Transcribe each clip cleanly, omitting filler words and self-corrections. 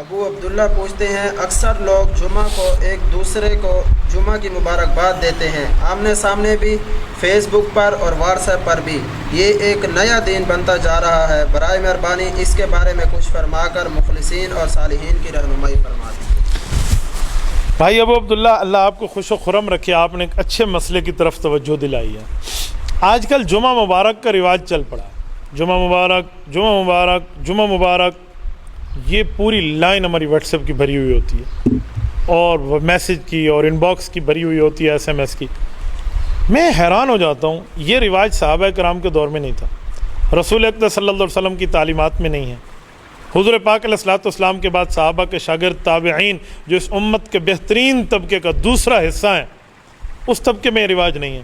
ابو عبداللہ پوچھتے ہیں اکثر لوگ جمعہ کو ایک دوسرے کو جمعہ کی مبارکباد دیتے ہیں، آمنے سامنے بھی، فیس بک پر اور واٹس ایپ پر بھی۔ یہ ایک نیا دین بنتا جا رہا ہے، برائے مہربانی اس کے بارے میں کچھ فرما کر مخلصین اور صالحین کی رہنمائی فرما دیجیے۔ بھائی ابو عبداللہ، اللہ آپ کو خوش و خرم رکھے، آپ نے ایک اچھے مسئلے کی طرف توجہ دلائی ہے۔ آج کل جمعہ مبارک کا رواج چل پڑا ہے، جمعہ مبارک، جمعہ مبارک، جمعہ مبارک، یہ پوری لائن ہماری واٹس ایپ کی بھری ہوئی ہوتی ہے، اور میسج کی اور ان باکس کی بھری ہوئی ہوتی ہے، ایس ایم ایس کی۔ میں حیران ہو جاتا ہوں، یہ رواج صحابہ کرام کے دور میں نہیں تھا، رسول اکرم صلی اللہ علیہ وسلم کی تعلیمات میں نہیں ہے۔ حضور پاک علیہ الصلوۃ والسلام کے بعد صحابہ کے شاگرد تابعین، جو اس امت کے بہترین طبقے کا دوسرا حصہ ہیں، اس طبقے میں یہ رواج نہیں ہے۔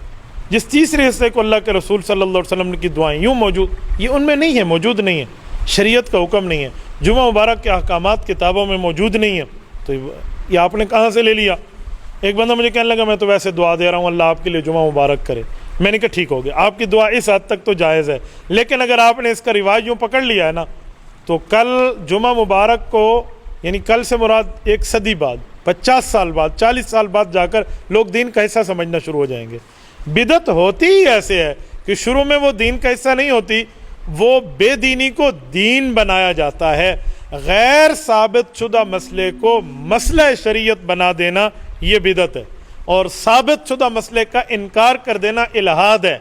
جس تیسرے حصے کو اللہ کے رسول صلی اللہ علیہ وسلم کی دعائیں یوں موجود، یہ ان میں نہیں ہے، موجود نہیں ہے، شریعت کا حکم نہیں ہے، جمعہ مبارک کے احکامات کتابوں میں موجود نہیں ہے، تو یہ آپ نے کہاں سے لے لیا؟ ایک بندہ مجھے کہنے لگا میں تو ویسے دعا دے رہا ہوں اللہ آپ کے لیے جمعہ مبارک کرے۔ میں نے کہا ٹھیک ہو گیا، آپ کی دعا اس حد تک تو جائز ہے، لیکن اگر آپ نے اس کا رواج یوں پکڑ لیا ہے نا، تو کل جمعہ مبارک کو، یعنی کل سے مراد 1 صدی بعد، 50 سال بعد، 40 سال بعد جا کر لوگ دین کا حصہ سمجھنا شروع ہو جائیں گے۔ بدعت ہوتی ہی ایسے ہے کہ شروع میں وہ دین کا حصہ نہیں ہوتی، وہ بے دینی کو دین بنایا جاتا ہے۔ غیر ثابت شدہ مسئلے کو مسئلہ شریعت بنا دینا یہ بدعت ہے، اور ثابت شدہ مسئلے کا انکار کر دینا الحاد ہے۔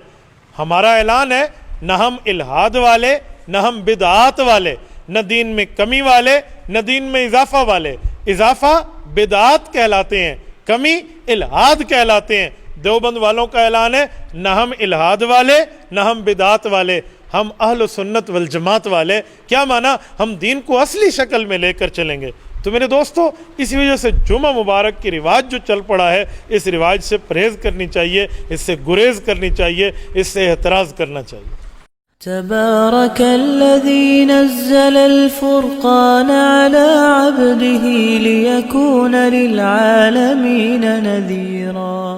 ہمارا اعلان ہے، نہ ہم الحاد والے، نہ ہم بدعات والے، نہ دین میں کمی والے، نہ دین میں اضافہ والے۔ اضافہ بدعات کہلاتے ہیں، کمی الحاد کہلاتے ہیں۔ دیوبند والوں کا اعلان ہے، نہ ہم الحاد والے، نہ ہم بدعات والے، ہم اہل سنت والجماعت والے۔ کیا مانا؟ ہم دین کو اصلی شکل میں لے کر چلیں گے۔ تو میرے دوستو، اسی وجہ سے جمعہ مبارک کی رواج جو چل پڑا ہے، اس رواج سے پرہیز کرنی چاہیے، اس سے گریز کرنی چاہیے، اس سے احتراز کرنا چاہیے۔ تبارك الذي نزل الفرقان على عبده ليكون للعالمين نذيرا